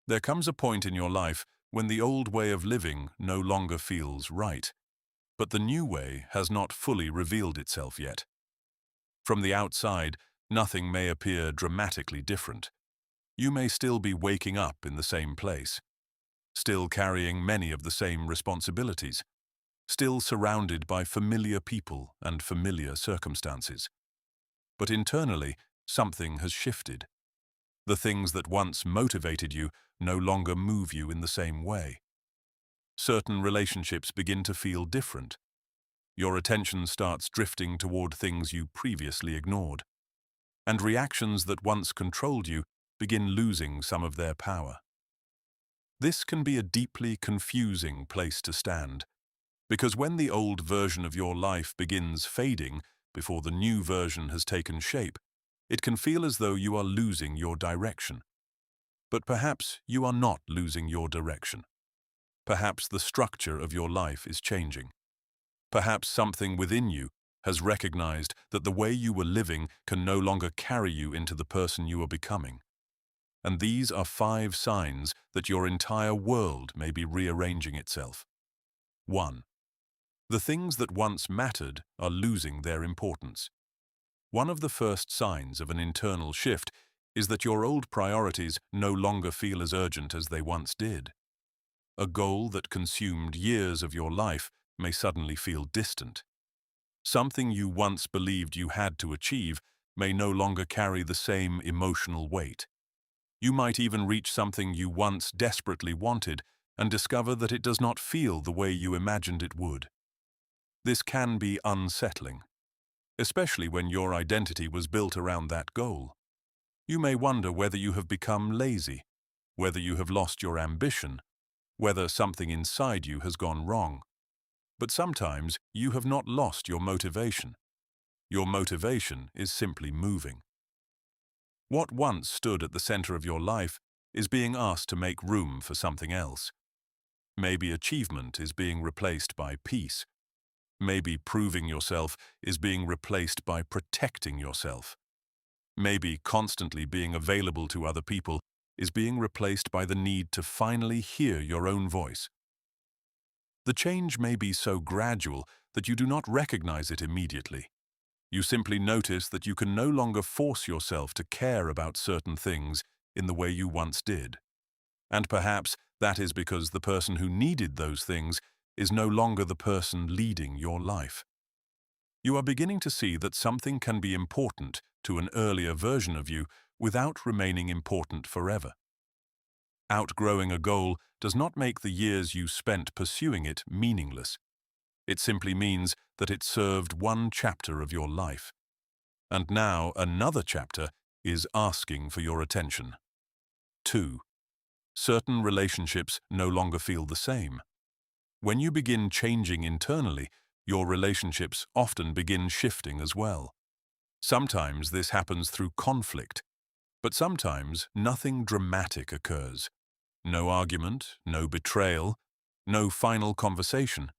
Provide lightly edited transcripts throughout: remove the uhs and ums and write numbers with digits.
There comes a point in your life when the old way of living no longer feels right, but the new way has not fully revealed itself yet. From the outside, nothing may appear dramatically different. You may still be waking up in the same place, still carrying many of the same responsibilities, still surrounded by familiar people and familiar circumstances. But internally, something has shifted. The things that once motivated you no longer move you in the same way. Certain relationships begin to feel different. Your attention starts drifting toward things you previously ignored. And reactions that once controlled you begin losing some of their power. This can be a deeply confusing place to stand, because when the old version of your life begins fading before the new version has taken shape, it can feel as though you are losing your direction. But perhaps you are not losing your direction. Perhaps the structure of your life is changing. Perhaps something within you has recognized that the way you were living can no longer carry you into the person you are becoming. And these are 5 signs that your entire world may be rearranging itself. 1. The things that once mattered are losing their importance. One of the first signs of an internal shift is that your old priorities no longer feel as urgent as they once did. A goal that consumed years of your life may suddenly feel distant. Something you once believed you had to achieve may no longer carry the same emotional weight. You might even reach something you once desperately wanted and discover that it does not feel the way you imagined it would. This can be unsettling, especially when your identity was built around that goal. You may wonder whether you have become lazy, whether you have lost your ambition, whether something inside you has gone wrong. But sometimes you have not lost your motivation. Your motivation is simply moving. What once stood at the center of your life is being asked to make room for something else. Maybe achievement is being replaced by peace. Maybe proving yourself is being replaced by protecting yourself. Maybe constantly being available to other people is being replaced by the need to finally hear your own voice. The change may be so gradual that you do not recognize it immediately. You simply notice that you can no longer force yourself to care about certain things in the way you once did. And perhaps that is because the person who needed those things is no longer the person leading your life. You are beginning to see that something can be important to an earlier version of you without remaining important forever. Outgrowing a goal does not make the years you spent pursuing it meaningless. It simply means that it served one chapter of your life. And now another chapter is asking for your attention. 2. Certain relationships no longer feel the same. When you begin changing internally, your relationships often begin shifting as well. Sometimes this happens through conflict, but sometimes nothing dramatic occurs. No argument, no betrayal, no final conversation.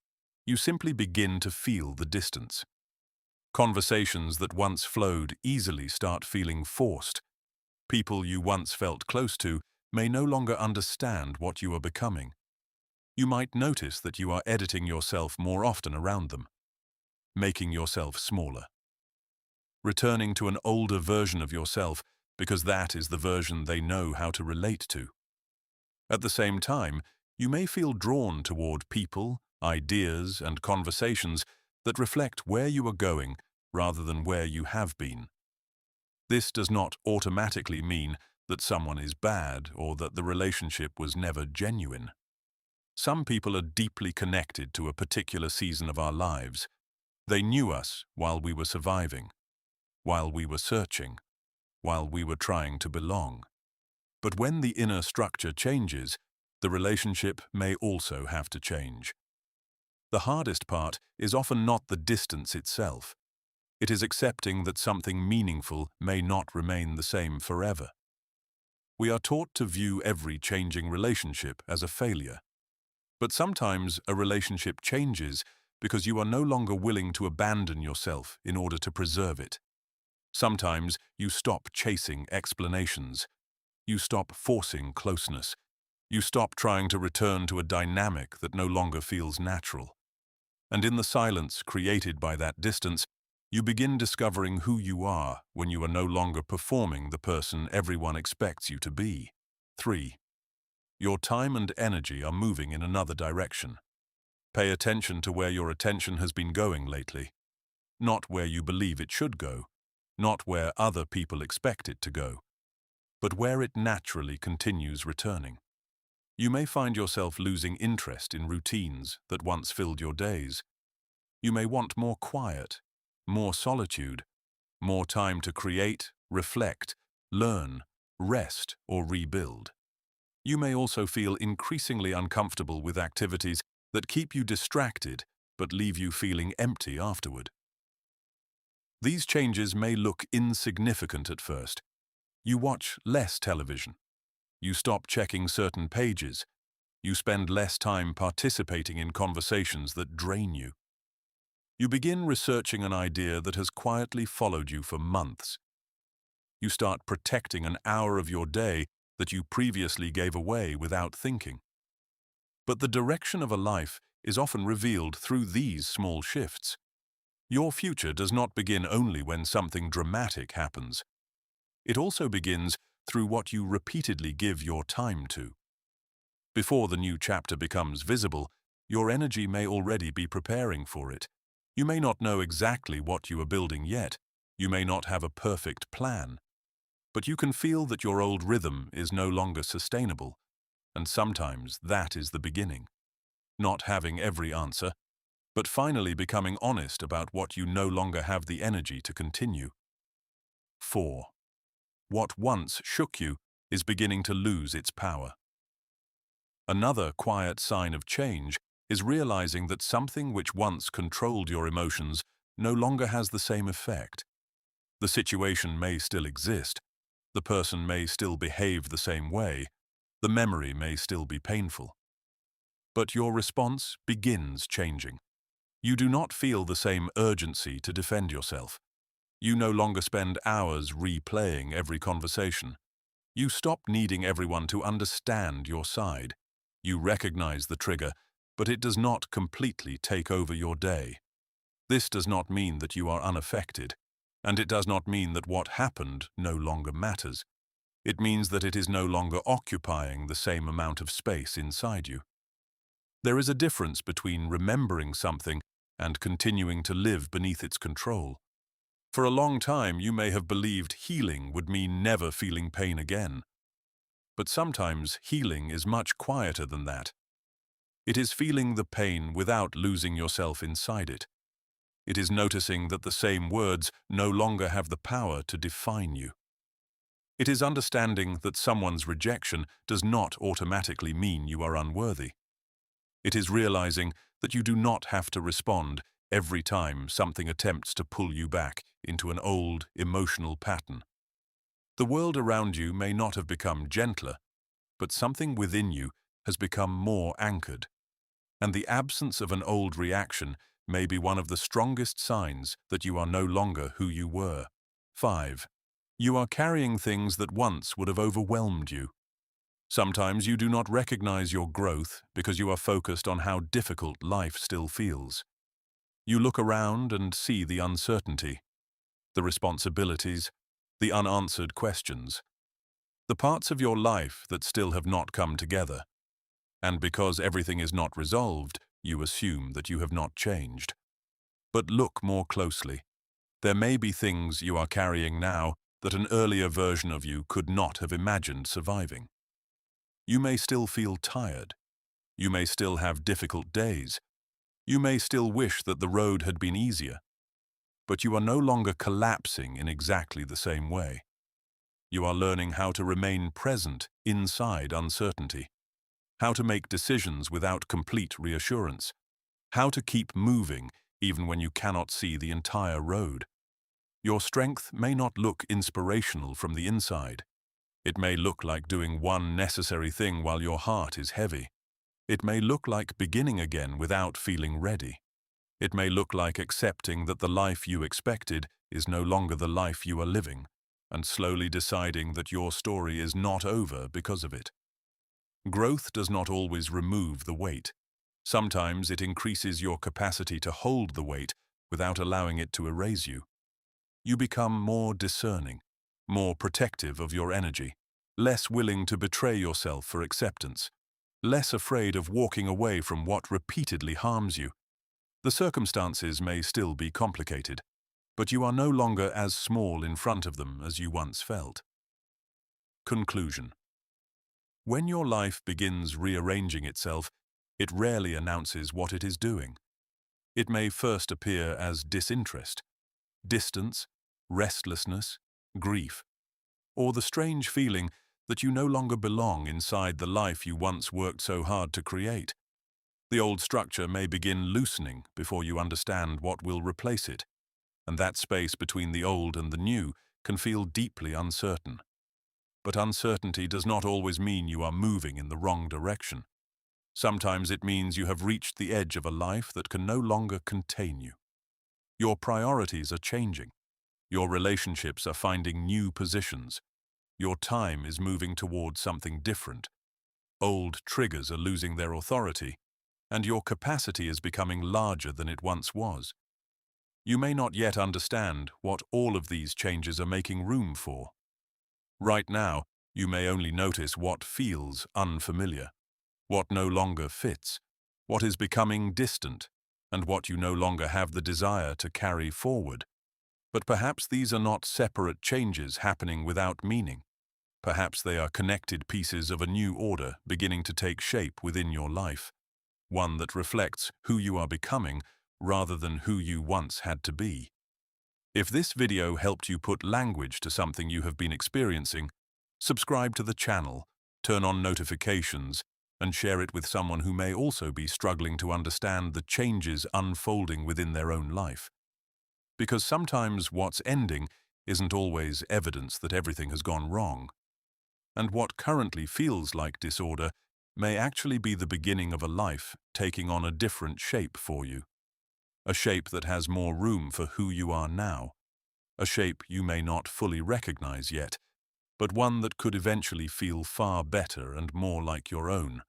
You simply begin to feel the distance. Conversations that once flowed easily start feeling forced. People you once felt close to may no longer understand what you are becoming. You might notice that you are editing yourself more often around them, making yourself smaller. Returning to an older version of yourself because that is the version they know how to relate to. At the same time, you may feel drawn toward people, ideas, and conversations that reflect where you are going rather than where you have been. This does not automatically mean that someone is bad or that the relationship was never genuine. Some people are deeply connected to a particular season of our lives. They knew us while we were surviving, while we were searching, while we were trying to belong. But when the inner structure changes, the relationship may also have to change. The hardest part is often not the distance itself. It is accepting that something meaningful may not remain the same forever. We are taught to view every changing relationship as a failure. But sometimes a relationship changes because you are no longer willing to abandon yourself in order to preserve it. Sometimes you stop chasing explanations. You stop forcing closeness You stop trying to return to a dynamic that no longer feels natural. And in the silence created by that distance, you begin discovering who you are when you are no longer performing the person everyone expects you to be. 3. Your time and energy are moving in another direction. Pay attention to where your attention has been going lately. Not where you believe it should go, not where other people expect it to go, but where it naturally continues returning. You may find yourself losing interest in routines that once filled your days. You may want more quiet, more solitude, more time to create, reflect, learn, rest, or rebuild. You may also feel increasingly uncomfortable with activities that keep you distracted but leave you feeling empty afterward. These changes may look insignificant at first. You watch less television. You stop checking certain pages. You spend less time participating in conversations that drain you. You begin researching an idea that has quietly followed you for months. You start protecting an hour of your day that you previously gave away without thinking. But the direction of a life is often revealed through these small shifts. Your future does not begin only when something dramatic happens. It also begins through what you repeatedly give your time to. Before the new chapter becomes visible, your energy may already be preparing for it. You may not know exactly what you are building yet. You may not have a perfect plan. But you can feel that your old rhythm is no longer sustainable, and sometimes that is the beginning. Not having every answer, but finally becoming honest about what you no longer have the energy to continue. 4. What once shook you is beginning to lose its power. Another quiet sign of change is realizing that something which once controlled your emotions no longer has the same effect. The situation may still exist, the person may still behave the same way, the memory may still be painful. But your response begins changing. You do not feel the same urgency to defend yourself. You no longer spend hours replaying every conversation. You stop needing everyone to understand your side. You recognize the trigger, but it does not completely take over your day. This does not mean that you are unaffected, and it does not mean that what happened no longer matters. It means that it is no longer occupying the same amount of space inside you. There is a difference between remembering something and continuing to live beneath its control. For a long time, you may have believed healing would mean never feeling pain again. But sometimes healing is much quieter than that. It is feeling the pain without losing yourself inside it. It is noticing that the same words no longer have the power to define you. It is understanding that someone's rejection does not automatically mean you are unworthy. It is realizing that you do not have to respond every time something attempts to pull you back into an old, emotional pattern. The world around you may not have become gentler, but something within you has become more anchored. And the absence of an old reaction may be one of the strongest signs that you are no longer who you were. 5. You are carrying things that once would have overwhelmed you. Sometimes you do not recognize your growth because you are focused on how difficult life still feels. You look around and see the uncertainty, the responsibilities, the unanswered questions, the parts of your life that still have not come together. And because everything is not resolved, you assume that you have not changed. But look more closely. There may be things you are carrying now that an earlier version of you could not have imagined surviving. You may still feel tired. You may still have difficult days. You may still wish that the road had been easier. But you are no longer collapsing in exactly the same way. You are learning how to remain present inside uncertainty, how to make decisions without complete reassurance, how to keep moving even when you cannot see the entire road. Your strength may not look inspirational from the inside. It may look like doing one necessary thing while your heart is heavy. It may look like beginning again without feeling ready. It may look like accepting that the life you expected is no longer the life you are living, and slowly deciding that your story is not over because of it. Growth does not always remove the weight. Sometimes it increases your capacity to hold the weight without allowing it to erase you. You become more discerning, more protective of your energy, less willing to betray yourself for acceptance, less afraid of walking away from what repeatedly harms you. The circumstances may still be complicated, but you are no longer as small in front of them as you once felt. Conclusion. When your life begins rearranging itself, it rarely announces what it is doing. It may first appear as disinterest, distance, restlessness, grief, or the strange feeling that you no longer belong inside the life you once worked so hard to create. The old structure may begin loosening before you understand what will replace it, and that space between the old and the new can feel deeply uncertain. But uncertainty does not always mean you are moving in the wrong direction. Sometimes it means you have reached the edge of a life that can no longer contain you. Your priorities are changing. Your relationships are finding new positions. Your time is moving towards something different. Old triggers are losing their authority, and your capacity is becoming larger than it once was. You may not yet understand what all of these changes are making room for. Right now, you may only notice what feels unfamiliar, what no longer fits, what is becoming distant, and what you no longer have the desire to carry forward. But perhaps these are not separate changes happening without meaning. Perhaps they are connected pieces of a new order beginning to take shape within your life, one that reflects who you are becoming rather than who you once had to be. If this video helped you put language to something you have been experiencing, subscribe to the channel, turn on notifications, and share it with someone who may also be struggling to understand the changes unfolding within their own life. Because sometimes what's ending isn't always evidence that everything has gone wrong. And what currently feels like disorder may actually be the beginning of a life taking on a different shape for you. A shape that has more room for who you are now. A shape you may not fully recognize yet, but one that could eventually feel far better and more like your own.